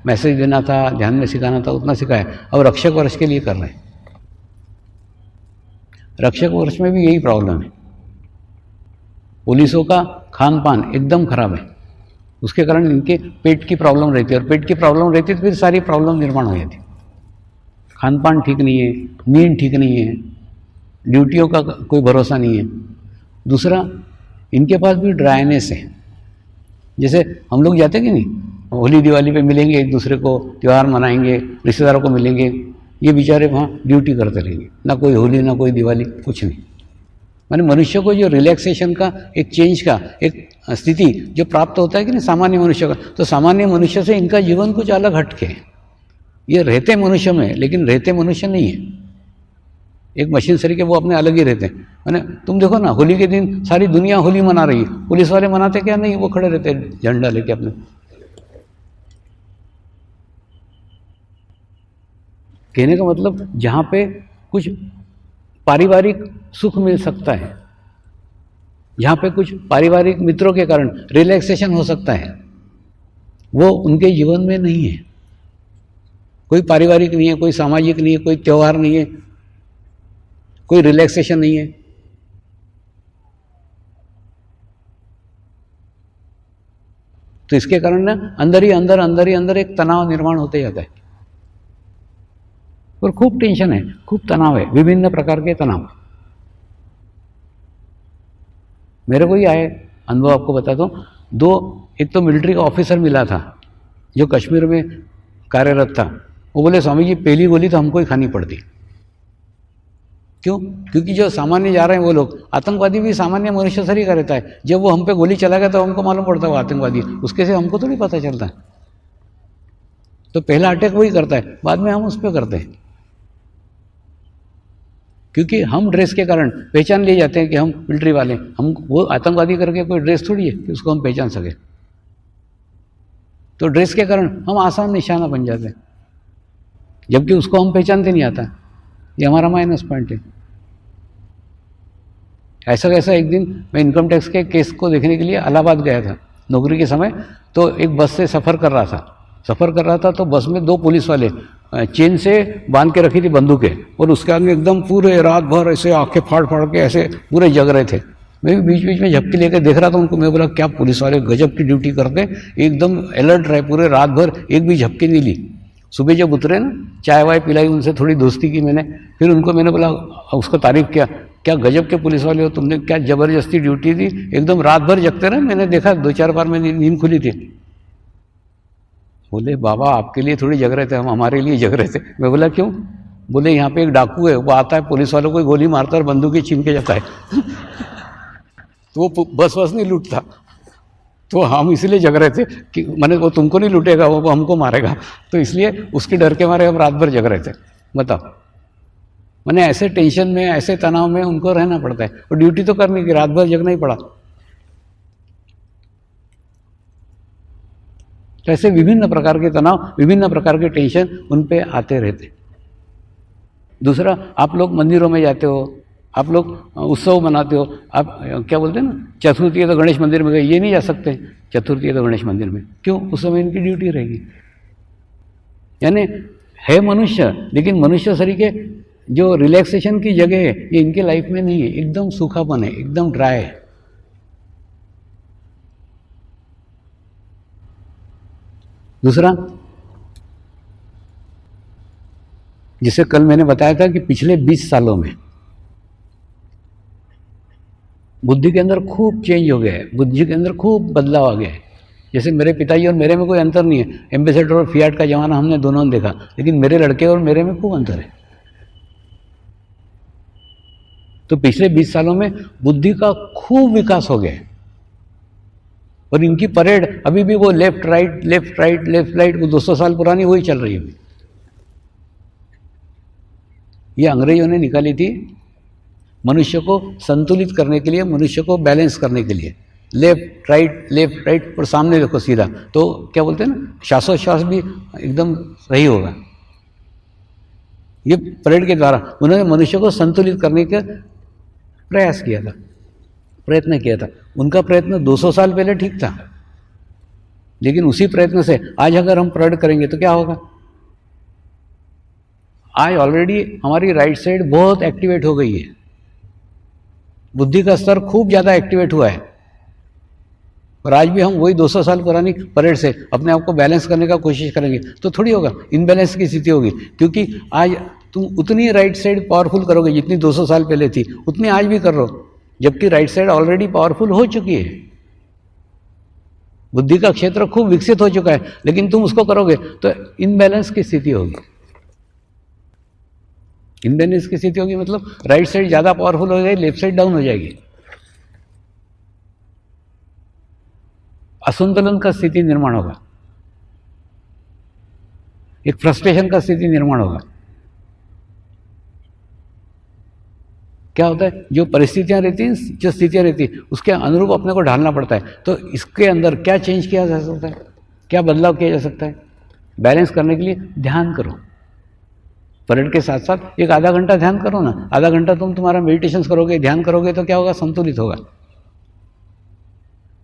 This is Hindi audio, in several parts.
मैसेज देना था, ध्यान में सिखाना था, उतना सिखाया। अब रक्षक वर्ष के लिए कर रहे हैं। रक्षक वर्ष में भी यही प्रॉब्लम है, पुलिसों का खान पान एकदम खराब है, उसके कारण इनके पेट की प्रॉब्लम रहती है, और पेट की प्रॉब्लम रहती है तो फिर सारी प्रॉब्लम निर्माण हो जाती है। खान पान ठीक नहीं है, नींद ठीक नहीं है, ड्यूटियों का कोई भरोसा नहीं है। दूसरा, इनके पास भी ड्राइनेस है। जैसे हम लोग जाते कि नहीं, होली दिवाली पे मिलेंगे एक दूसरे को, त्यौहार मनाएंगे, रिश्तेदारों को मिलेंगे, ये बेचारे वहाँ ड्यूटी करते रहेंगे, ना कोई होली ना कोई दिवाली, कुछ नहीं। माने मनुष्य को जो रिलैक्सेशन का, एक चेंज का, एक स्थिति जो प्राप्त होता है कि नहीं सामान्य मनुष्य का, तो सामान्य मनुष्य से इनका जीवन कुछ अलग हटके है। ये रहते मनुष्य में, लेकिन रहते मनुष्य नहीं है। एक मशीन सरी के वो अपने अलग ही रहते हैं। मैंने तुम देखो ना, होली के दिन सारी दुनिया होली मना रही है, पुलिस वाले मनाते क्या? नहीं, वो खड़े रहते हैं झंडा लेके अपने। कहने का मतलब जहाँ पे कुछ पारिवारिक सुख मिल सकता है, जहाँ पे कुछ पारिवारिक मित्रों के कारण रिलैक्सेशन हो सकता है, वो उनके जीवन में नहीं है। कोई पारिवारिक नहीं है, कोई सामाजिक नहीं है, कोई त्यौहार नहीं है, कोई रिलैक्सेशन नहीं है। तो इसके कारण ना अंदर ही अंदर एक तनाव निर्माण होते जाता है, और खूब टेंशन है, खूब तनाव है, विभिन्न प्रकार के तनाव। मेरे को ही आए अनुभव, आपको बताता हूँ। एक तो मिलिट्री का ऑफिसर मिला था जो कश्मीर में कार्यरत था। वो बोले, स्वामी जी पहली गोली तो हमको ही खानी पड़ती। क्यों? क्योंकि जो सामान्य जा रहे हैं वो लोग, आतंकवादी भी सामान्य मनुष्य सर ही का रहता है। जब वो हम पे गोली चलाएगा तो हमको मालूम पड़ता है वो आतंकवादी, उसके से हमको थोड़ी पता चलता है। तो पहला अटैक वही करता है, बाद में हम उस पर करते हैं, क्योंकि हम ड्रेस के कारण पहचान लिए जाते हैं कि हम मिलिट्री वाले। हम वो आतंकवादी करके कोई ड्रेस थोड़ी है कि उसको हम पहचान सके। तो ड्रेस के कारण हम आसान निशाना बन जाते हैं, जबकि उसको हम पहचानते नहीं आता। ये हमारा माइनस पॉइंट है। ऐसा कैसा, एक दिन मैं इनकम टैक्स के केस को देखने के लिए इलाहाबाद गया था नौकरी के समय। तो एक बस से सफ़र कर रहा था तो बस में दो पुलिस वाले चेन से बांध के रखी थी बंदूकें, और उसके आदमी एकदम पूरे रात भर ऐसे आंखें फाड़ फाड़ के ऐसे पूरे जग रहे थे। मैं भी बीच बीच में झपकी लेकर देख रहा था उनको। मैं बोला, क्या पुलिस वाले गजब की ड्यूटी करते, एकदम अलर्ट रहे पूरे रात भर, एक भी झपकी नहीं ली। सुबह जब उतरे ना, चाय वाय पिलाई, उनसे थोड़ी दोस्ती की मैंने। फिर उनको मैंने बोला, उसको तारीफ किया, क्या गजब के पुलिस वाले हो तुमने, क्या ज़बरदस्ती ड्यूटी दी, एकदम रात भर जगते रहे। मैंने देखा 2-4 बार में नींद खुली थी। बोले, बाबा आपके लिए थोड़ी जग रहे थे, हम हमारे लिए जग रहे थे। मैं बोला, क्यों? बोले, यहाँ पे एक डाकू है, वो आता है पुलिस वालों को गोली मारता है और बंदूकें छीन के जाता है। तो वो बस नहीं लूटता, तो हम इसलिए जग रहे थे कि मैंने, वो तुमको नहीं लूटेगा, वो हमको मारेगा, तो इसलिए उसके डर के मारे हम रात भर जग रहे थे। बताओ, मैंने ऐसे टेंशन में, ऐसे तनाव में उनको रहना पड़ता है, और ड्यूटी तो करनी की, रात भर जगना ही पड़ा। तो ऐसे विभिन्न प्रकार के तनाव, विभिन्न प्रकार के टेंशन उन पे आते रहते। दूसरा, आप लोग मंदिरों में जाते हो, आप लोग उत्सव मनाते हो, आप क्या बोलते हैं ना, चतुर्थी है तो गणेश मंदिर में गए, ये नहीं जा सकते चतुर्थी है तो गणेश मंदिर में। क्यों? उस समय इनकी ड्यूटी रहेगी। यानी है मनुष्य, लेकिन मनुष्य शरीर के जो रिलैक्सेशन की जगह है ये इनके लाइफ में नहीं है, एकदम सूखापन है, एकदम ड्राई है। दूसरा, जिसे कल मैंने बताया था कि पिछले 20 सालों में बुद्धि के अंदर खूब चेंज हो गया है, बुद्धि के अंदर खूब बदलाव आ गया है। जैसे मेरे पिताजी और मेरे में कोई अंतर नहीं है, एम्बेसडर और फियाट का जमाना हमने दोनों ने देखा, लेकिन मेरे लड़के और मेरे में खूब अंतर है। तो पिछले 20 सालों में बुद्धि का खूब विकास हो गया है, और इनकी परेड अभी भी वो left right left right left right, वो 200 साल पुरानी वही चल रही है। ये अंग्रेजों ने निकाली थी मनुष्य को संतुलित करने के लिए, मनुष्य को बैलेंस करने के लिए, लेफ्ट राइट, और सामने देखो सीधा, तो क्या बोलते हैं ना, श्वासोच्छ्वास भी एकदम सही होगा। ये परेड के द्वारा उन्होंने मनुष्य को संतुलित करने का प्रयास किया था, प्रयत्न किया था। उनका प्रयत्न 200 साल पहले ठीक था, लेकिन उसी प्रयत्न से आज अगर हम प्रकट करेंगे तो क्या होगा? आज ऑलरेडी हमारी राइट साइड बहुत एक्टिवेट हो गई है, बुद्धि का स्तर खूब ज़्यादा एक्टिवेट हुआ है, और आज भी हम वही 200 साल पुरानी परेड से अपने आप को बैलेंस करने का कोशिश करेंगे तो थोड़ी होगा, इनबैलेंस की स्थिति होगी। क्योंकि आज तुम उतनी राइट साइड पावरफुल करोगे जितनी 200 साल पहले थी, उतनी आज भी कर रहे हो, जबकि राइट साइड ऑलरेडी पावरफुल हो चुकी है, बुद्धि का क्षेत्र खूब विकसित हो चुका है, लेकिन तुम उसको करोगे तो इनबैलेंस की स्थिति होगी। इनबैलेंस की स्थिति होगी मतलब राइट साइड ज़्यादा पावरफुल हो जाएगी, लेफ्ट साइड डाउन हो जाएगी, असंतुलन का स्थिति निर्माण होगा, एक फ्रस्ट्रेशन का स्थिति निर्माण होगा। क्या होता है, जो परिस्थितियां रहती हैं, जो स्थितियां रहती हैं, उसके अनुरूप अपने को ढालना पड़ता है। तो इसके अंदर क्या चेंज किया जा सकता है, क्या बदलाव किया जा सकता है? बैलेंस करने के लिए ध्यान करो, परेड के साथ साथ एक आधा घंटा ध्यान करो ना। आधा घंटा तुम्हारा मेडिटेशन करोगे, ध्यान करोगे तो क्या होगा? संतुलित होगा।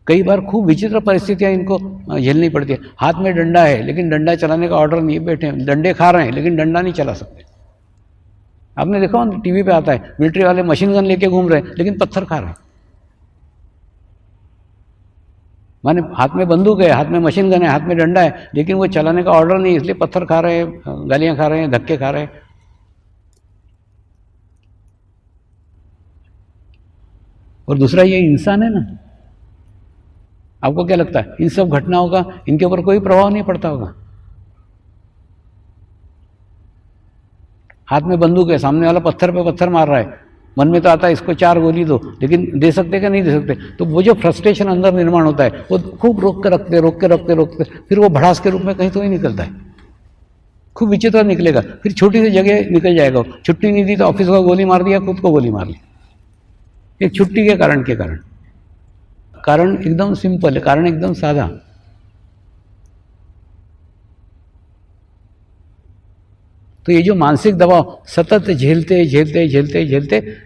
कई बार खूब विचित्र परिस्थितियां इनको झेलनी पड़ती है। हाथ में डंडा है लेकिन डंडा चलाने का ऑर्डर नहीं, बैठे डंडे खा रहे हैं लेकिन डंडा नहीं चला सकते। आपने देखा हो टीवी पे आता है, मिलिट्री वाले मशीन गन लेके घूम रहे हैं लेकिन पत्थर खा रहे हैं। माने हाथ में बंदूक है, हाथ में मशीन गन है, हाथ में डंडा है, लेकिन वो चलाने का ऑर्डर नहीं, इसलिए पत्थर खा रहे हैं, गालियां खा रहे हैं, धक्के खा रहे हैं। और दूसरा ये इंसान है ना, आपको क्या लगता है इन सब घटनाओं का इनके ऊपर कोई प्रभाव नहीं पड़ता होगा? हाथ में बंदूक है, सामने वाला पत्थर पे पत्थर मार रहा है, मन में तो आता है इसको 4 गोली दो, लेकिन दे सकते क्या? नहीं दे सकते। तो वो जो फ्रस्ट्रेशन अंदर निर्माण होता है वो खूब रोक के रखते, फिर वो भड़ास के रूप में कहीं तो ही निकलता है, खूब विचित्र निकलेगा, फिर छोटी सी जगह निकल जाएगा। छुट्टी नहीं दी तो ऑफिस को गोली मार दिया, खुद को गोली मार ली, एक छुट्टी के कारण। कारण एकदम सिंपल है, कारण एकदम सादा। तो ये जो मानसिक दबाव सतत झेलते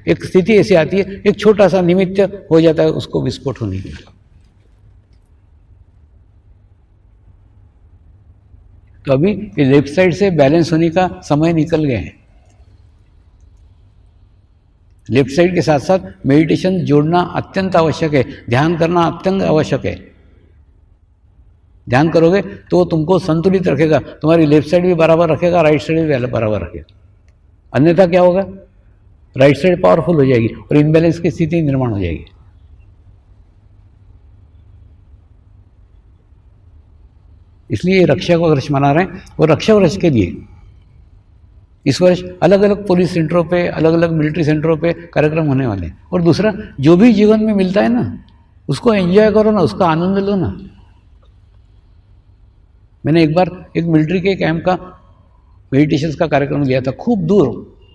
एक स्थिति ऐसी आती है, एक छोटा सा निमित्त हो जाता है उसको विस्फोट होने के लिए। तो अभी ये लेफ्ट साइड से बैलेंस होने का समय निकल गए हैं। लेफ्ट साइड के साथ साथ मेडिटेशन जोड़ना अत्यंत आवश्यक है, ध्यान करना अत्यंत आवश्यक है। ध्यान करोगे तो तुमको संतुलित रखेगा, तुम्हारी लेफ्ट साइड भी बराबर रखेगा, राइट साइड भी बराबर रखेगा। अन्यथा क्या होगा? राइट साइड पावरफुल हो जाएगी और इनबैलेंस की स्थिति निर्माण हो जाएगी। इसलिए रक्षा वर्ष मना रहे हैं, और रक्षा वर्ष के लिए इस वर्ष अलग अलग पुलिस सेंटरों पे, अलग अलग मिलिट्री सेंटरों पे कार्यक्रम होने वाले हैं। और दूसरा, जो भी जीवन में मिलता है ना उसको एंजॉय करो ना, उसका आनंद लो ना। मैंने एक बार एक मिलिट्री के कैंप का मेडिटेशन का कार्यक्रम लिया था, खूब दूर,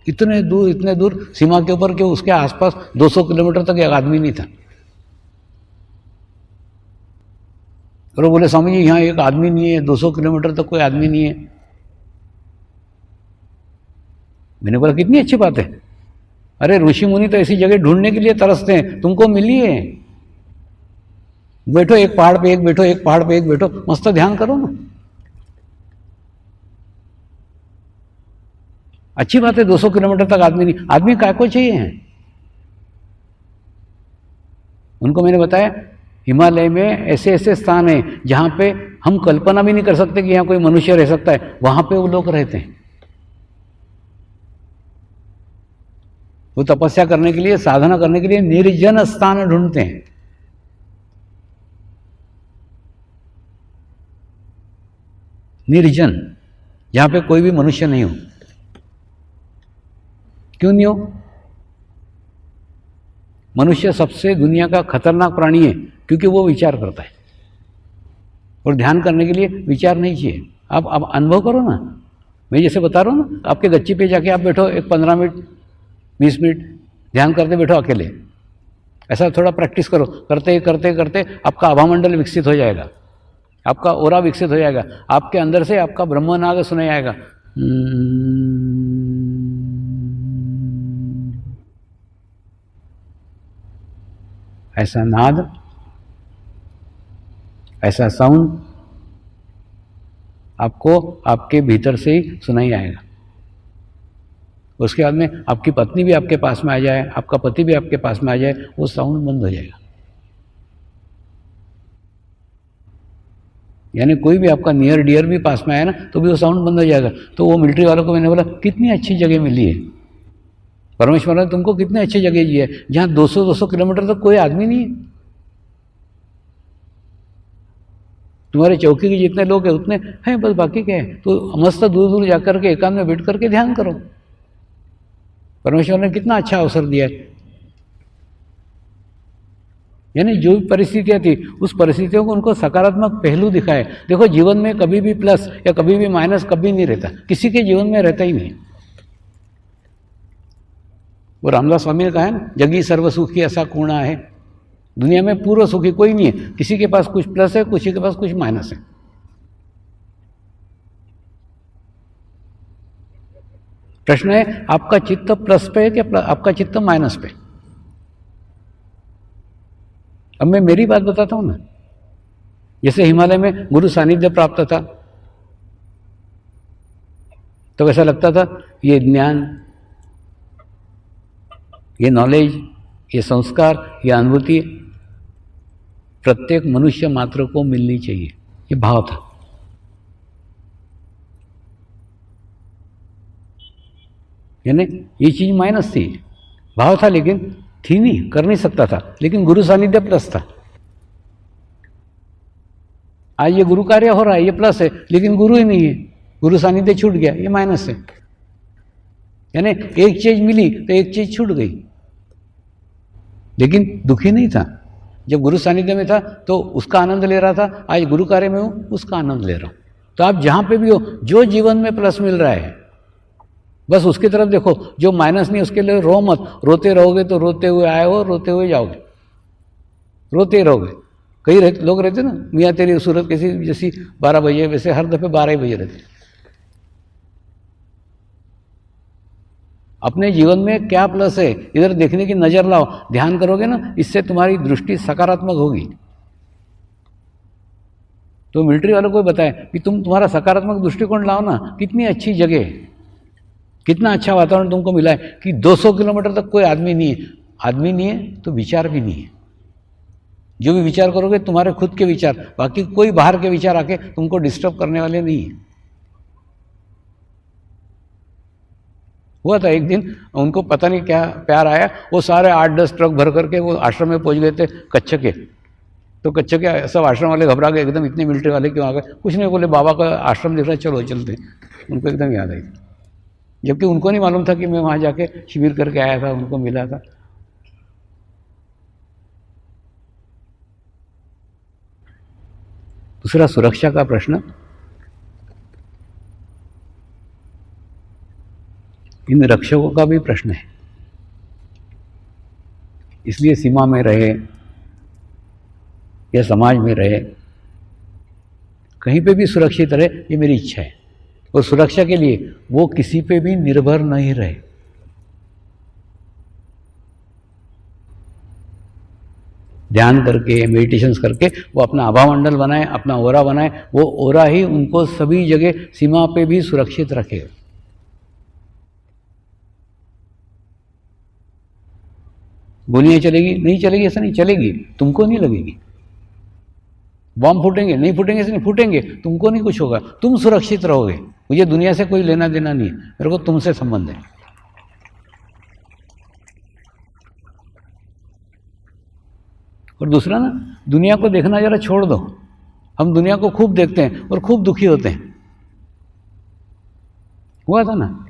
इतने दूर सीमा के ऊपर कि उसके आसपास 200 किलोमीटर तक एक आदमी नहीं था। और वो बोले, स्वामी जी यहाँ एक आदमी नहीं है, 200 किलोमीटर तक कोई आदमी नहीं है। मैंने बोला कितनी अच्छी बात है, अरे ऋषि मुनि तो ऐसी जगह ढूंढने के लिए तरसते हैं, तुमको मिली है। बैठो एक पहाड़ पे एक बैठो, एक पहाड़ पे एक बैठो, मस्त ध्यान करो ना। अच्छी बात है, 200 किलोमीटर तक आदमी नहीं, आदमी काय को चाहिए है? उनको मैंने बताया हिमालय में ऐसे ऐसे स्थान हैं जहां पे हम कल्पना भी नहीं कर सकते कि यहाँ कोई मनुष्य रह सकता है, वहां पे वो लोग रहते हैं। वो तपस्या करने के लिए, साधना करने के लिए निर्जन स्थान ढूंढते हैं। निर्जन, जहां पे कोई भी मनुष्य नहीं हो। क्यों नहीं हो? मनुष्य सबसे दुनिया का खतरनाक प्राणी है, क्योंकि वो विचार करता है, और ध्यान करने के लिए विचार नहीं चाहिए। आप अनुभव करो ना, मैं जैसे बता रहा हूँ ना, आपके गच्ची पे जाके आप बैठो, एक 15 मिनट 20 मिनट ध्यान करते बैठो अकेले। ऐसा थोड़ा प्रैक्टिस करो, करते करते आपका आभामंडल विकसित हो जाएगा, आपका ओरा विकसित हो जाएगा, आपके अंदर से आपका ब्रह्मनाद सुनाई आएगा। ऐसा नाद, ऐसा साउंड आपको आपके भीतर से ही सुनाई आएगा। उसके बाद में आपकी पत्नी भी आपके पास में आ जाए, आपका पति भी आपके पास में आ जाए, वो साउंड बंद हो जाएगा। यानी कोई भी आपका नियर डियर भी पास में आया ना, तो भी वो साउंड बंद हो जाएगा। तो वो मिलिट्री वालों को मैंने बोला, कितनी अच्छी जगह मिली है, परमेश्वर ने तुमको कितनी अच्छी जगह दी है, जहाँ 200-200 किलोमीटर तक कोई आदमी नहीं है। तुम्हारे चौकी के जितने लोग हैं उतने हैं, बस बाकी क्या है। तो मस्त दूर दूर जाकर के एकांत में बैठ करके ध्यान करो। परमेश्वर ने कितना अच्छा अवसर दिया है। यानी जो भी परिस्थितियाँ थी, उस परिस्थितियों को उनको सकारात्मक पहलू दिखाए। देखो, जीवन में कभी भी प्लस या कभी भी माइनस कभी नहीं रहता, किसी के जीवन में रहता ही नहीं। वो रामदास स्वामी ने कहा है ना, जगी सर्व सुखी ऐसा कूणा है। दुनिया में पूर्व सुखी कोई नहीं है, किसी के पास कुछ प्लस है, किसी के पास कुछ माइनस है। प्रश्न है, आपका चित्त प्लस पे है क्या आपका चित्त माइनस पे? अब मैं मेरी बात बताता हूं ना। जैसे हिमालय में गुरु सानिध्य प्राप्त था, तो कैसा लगता था, ये ज्ञान, ये नॉलेज, ये संस्कार, ये अनुभूति प्रत्येक मनुष्य मात्र को मिलनी चाहिए, ये भाव था। यानी ये चीज माइनस थी, भाव था, लेकिन थी नहीं, कर नहीं सकता था। लेकिन गुरु सानिध्य प्लस था। आज ये गुरु कार्य हो रहा है, ये प्लस है, लेकिन गुरु ही नहीं है, गुरु सानिध्य छूट गया, ये माइनस है। यानी एक चीज मिली तो एक चीज छूट गई, लेकिन दुखी नहीं था। जब गुरु सानिध्य में था तो उसका आनंद ले रहा था, आज गुरु कार्य में हूं, उसका आनंद ले रहा हूं। तो आप जहां पे भी हो, जो जीवन में प्लस मिल रहा है बस उसकी तरफ देखो, जो माइनस नहीं उसके लिए रो मत। रोते रहोगे तो रोते हुए आए हो, रोते हुए जाओगे, रोते रहोगे। कई लोग रहते ना, मियाँ तेरी सूरत कैसी, जैसी 12 बजे, वैसे हर दफे 12 ही बजे रहते। अपने जीवन में क्या प्लस है, इधर देखने की नजर लाओ, ध्यान करोगे ना, इससे तुम्हारी दृष्टि सकारात्मक होगी। तो मिलिट्री वालों को बताए कि तुम्हारा सकारात्मक दृष्टिकोण लाओ ना, कितनी अच्छी जगह है, कितना अच्छा वातावरण तुमको मिला है कि 200 किलोमीटर तक कोई आदमी नहीं है। आदमी नहीं है तो विचार भी नहीं है। जो भी विचार करोगे तुम्हारे खुद के विचार, बाकी कोई बाहर के विचार आके तुमको डिस्टर्ब करने वाले नहीं है। हुआ था एक दिन, उनको पता नहीं क्या प्यार आया, वो सारे 8-10 ट्रक भर करके वो आश्रम में पहुंच गए थे कच्छ के। तो कच्छ के सब आश्रम वाले घबरा गए एकदम, इतने मिलिट्री वाले क्यों आ गए? कुछ नहीं, बोले बाबा का आश्रम दिख रहा है, चलो चलते। उनको एकदम याद आई, जबकि उनको नहीं मालूम था कि मैं वहां जाके शिविर करके आया था, उनको मिला था। दूसरा, सुरक्षा का प्रश्न। इन रक्षकों का भी प्रश्न है, इसलिए सीमा में रहे या समाज में रहे, कहीं पे भी सुरक्षित रहे, ये मेरी इच्छा है। और सुरक्षा के लिए वो किसी पे भी निर्भर नहीं रहे। ध्यान करके, मेडिटेशंस करके वो अपना आभा मंडल बनाए, अपना ओरा बनाए, वो ओरा ही उनको सभी जगह सीमा पे भी सुरक्षित रखेगा। गोलियां चलेगी नहीं चलेगी ऐसा नहीं, चलेगी, तुमको नहीं लगेगी। बॉम्ब फूटेंगे नहीं फूटेंगे ऐसे नहीं, फूटेंगे, तुमको नहीं कुछ होगा, तुम सुरक्षित रहोगे। मुझे दुनिया से कोई लेना देना नहीं है, मेरे को तुमसे संबंध है। और दूसरा ना, दुनिया को देखना जरा छोड़ दो। हम दुनिया को खूब देखते हैं और खूब दुखी होते हैं। हुआ था ना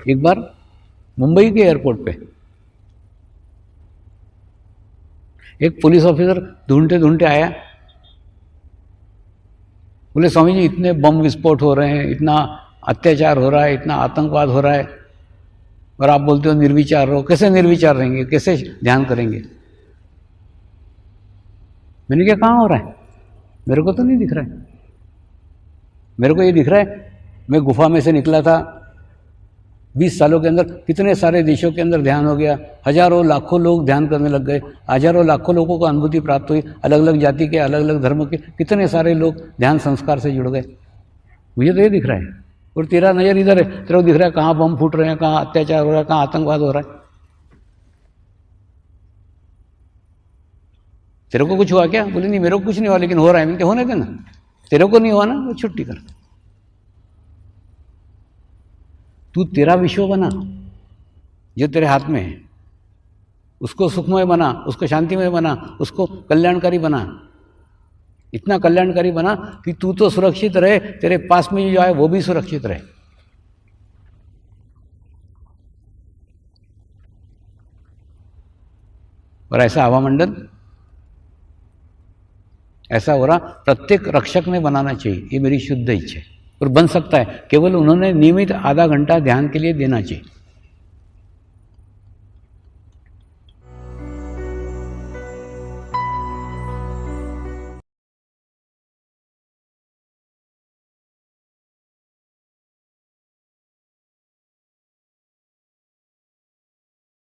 एक बार मुंबई के एयरपोर्ट पे एक पुलिस ऑफिसर ढूंढते ढूंढते आया, बोले स्वामी जी इतने बम विस्फोट हो रहे हैं, इतना अत्याचार हो रहा है, इतना आतंकवाद हो रहा है, और आप बोलते हो निर्विचार रहो। कैसे निर्विचार रहेंगे, कैसे ध्यान करेंगे? मैंने क्या, कहाँ हो रहा है? मेरे को तो नहीं दिख रहा है। मेरे को ये दिख रहा है, मैं गुफा में से निकला था, 20 सालों के अंदर कितने सारे देशों के अंदर ध्यान हो गया, हजारों लाखों लोग ध्यान करने लग गए, हजारों लाखों लोगों को अनुभूति प्राप्त हुई, अलग अलग जाति के, अलग अलग धर्म के कितने सारे लोग ध्यान संस्कार से जुड़ गए। मुझे तो ये दिख रहा है, और तेरा नज़र इधर है, तेरे को दिख रहा है कहाँ बम फूट रहे हैं, कहाँ अत्याचार हो रहा है, कहाँ आतंकवाद हो रहा है। तेरे को कुछ हुआ क्या? बोले नहीं मेरे को कुछ नहीं हुआ, लेकिन हो रहा है। मैंने होने देना, तेरे को नहीं हुआ ना, वो छुट्टी कर। तू तेरा विश्व बना जो तेरे हाथ में है, उसको सुखमय बना, उसको शांतिमय बना, उसको कल्याणकारी बना। इतना कल्याणकारी बना कि तू तो सुरक्षित रहे, तेरे पास में जो आए वो भी सुरक्षित रहे। और ऐसा हवामंडल, ऐसा हो रहा प्रत्येक रक्षक ने बनाना चाहिए। ये मेरी शुद्ध इच्छा है, और बन सकता है, केवल उन्होंने नियमित आधा घंटा ध्यान के लिए देना चाहिए।